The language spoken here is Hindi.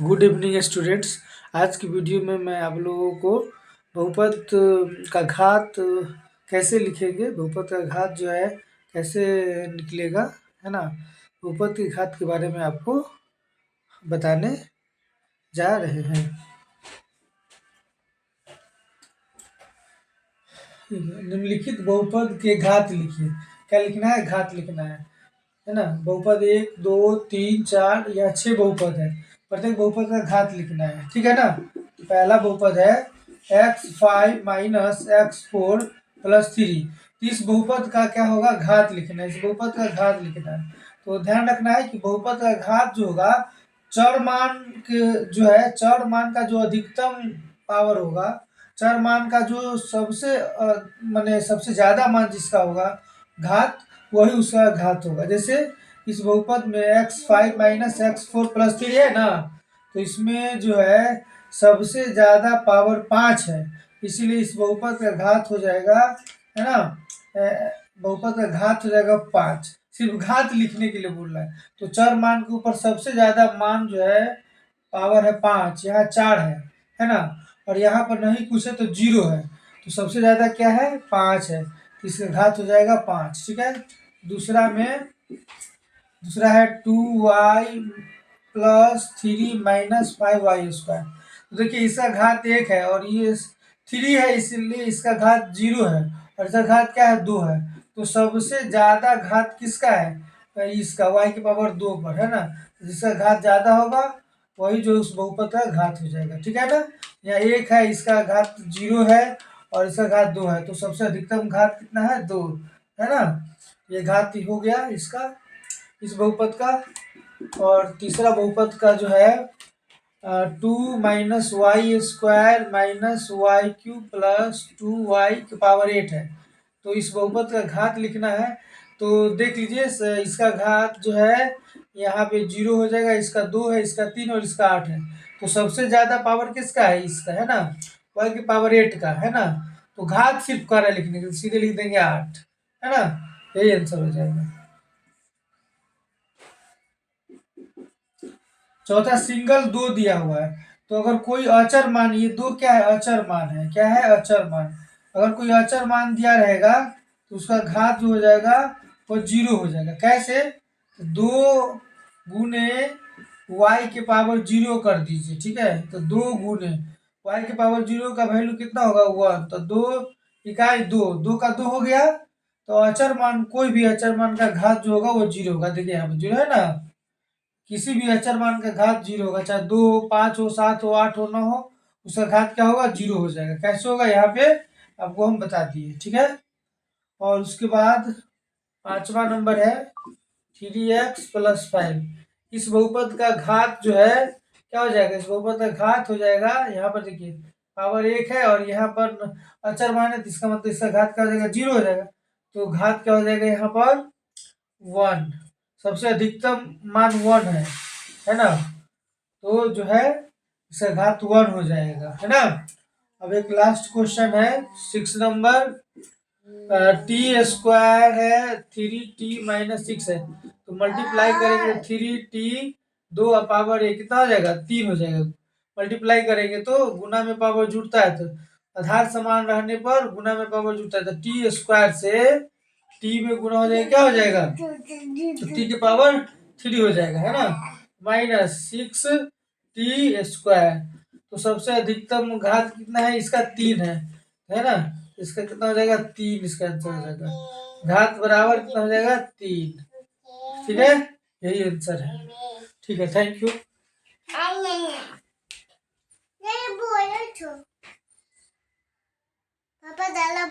Good evening students. आज की वीडियो में मैं आप लोगों को बहुपद का घात कैसे लिखेंगे, बहुपद का घात जो है कैसे निकलेगा, है ना। बहुपद के घात के बारे में आपको बताने जा रहे हैं। निम्नलिखित बहुपद के घात लिखिए। क्या लिखना है? घात लिखना है ना। बहुपद 1, 2, 3, 4 या 6 बहुपद है। प्रत्येक बहुपद का घात लिखना है, ठीक है ना। पहला बहुपद है x5 माइनस x4 प्लस 3। इस बहुपद का क्या होगा? घात लिखना है। इस बहुपद का घात लिखना है। तो ध्यान रखना है कि बहुपद का घात जो होगा, चर मान के जो है, चर मान का जो अधिकतम पावर होगा, चर मान का जो सबसे माने सबसे ज्यादा मान जिसका होगा घात, वही उसका घात होगा। जैसे इस बहुपद में x5 माइनस x4 प्लस 3 है ना, तो इसमें जो है सबसे ज्यादा पावर 5 है, इसीलिए इस बहुपद का घात हो जाएगा, है ना। बहुपद का घात हो जाएगा 5। सिर्फ घात लिखने के लिए बोल रहा है। तो चर मान के ऊपर सबसे ज्यादा मान जो है पावर है 5, यहाँ 4 है ना। और यहाँ पर नहीं कुछ है तो 0 है, तो सबसे ज्यादा क्या है? 5 है, तो इसका घात हो जाएगा 5, ठीक है। दूसरा है 2y प्लस 3 माइनस 5y²। तो देखिए इसका घात 1 है और ये 3 है, इसलिए इसका घात 0 है, और इसका घात क्या है? 2 है। तो सबसे ज्यादा घात किसका है? इसका, y की पावर 2 पर, है ना। जिसका घात ज्यादा होगा वही जो उस बहुपद का घात हो जाएगा, ठीक है ना। यहाँ 1 है, इसका घात 0 है और इसका घात 2 है, तो सबसे अधिकतम घात कितना है? 2, है ना। ये घात हो गया इसका, इस बहुपद का। और तीसरा बहुपद का जो है 2 minus y² minus y³ plus 2y की पावर 8 है। तो इस बहुपद का घात लिखना है। तो देख लीजिए, इसका घात जो है यहाँ पे 0 हो जाएगा, इसका 2 है, इसका 3 और इसका 8 है। तो सबसे ज्यादा पावर किसका है? इसका, है ना, y की पावर 8 का, है ना। तो घात सिर्फ कर है लिखने के, सीधे लिख देंगे 8, है ना। यही आंसर हो जाएगा। चौथा सिंगल 2 दिया हुआ है, तो अगर कोई अचर मान, ये 2 क्या है? अचर मान है। क्या है? अचर मान। अगर कोई अचर मान दिया रहेगा तो उसका घात जो हो जाएगा वो 0 हो जाएगा। कैसे? 2 गुने y के पावर 0 कर दीजिए, ठीक है। तो 2 गुने y के पावर 0 का वैल्यू कितना होगा? 1। तो 2 इकाई 2 का 2 हो गया। तो अचर मान, कोई भी अचर मान का घात जो होगा वो 0 होगा। देखिए यहाँ पे 0 है ना। किसी भी अचर मान का घात 0 होगा, चाहे 2 हो, 5 हो, 7 हो, 8 हो, 9 हो, उसका घात क्या होगा? 0 हो जाएगा। कैसे होगा? यहाँ पे आपको हम बता दिए, ठीक है। और उसके बाद पांचवा नंबर है 3x प्लस 5। इस बहुपद का घात जो है क्या हो जाएगा? इस बहुपद का घात हो जाएगा, यहाँ पर देखिए पावर 1 है और यहाँ पर अचर मान है, तो इसका मतलब इसका घात क्या हो जाएगा? 0 हो जाएगा। तो घात क्या हो जाएगा यहाँ पर? 1। सबसे अधिकतम मान 1 है ना। तो जो है इसका घात 1 हो जाएगा, है ना। अब एक लास्ट क्वेश्चन है 6 नंबर। t² है, 3t माइनस 6 है, तो मल्टीप्लाई करेंगे 3t 2 पावर 1 कितना हो जाएगा? 3 हो जाएगा। मल्टीप्लाई करेंगे तो गुना में पावर जुड़ता है, तो आधार समान रहने पर गुना में पावर जुड़ता है, तो t² से t में गुना हो जाएगा, क्या हो जाएगा? तो t की पावर 3 हो जाएगा, है ना, माइनस 6t²। तो सबसे अधिकतम घात कितना है? इसका 3 है ना। इसका कितना हो जाएगा? 3, इसका आंसर हो जाएगा। घात बराबर कितना हो जाएगा? 3, ठीक है। यही आंसर है, ठीक है। Thank you.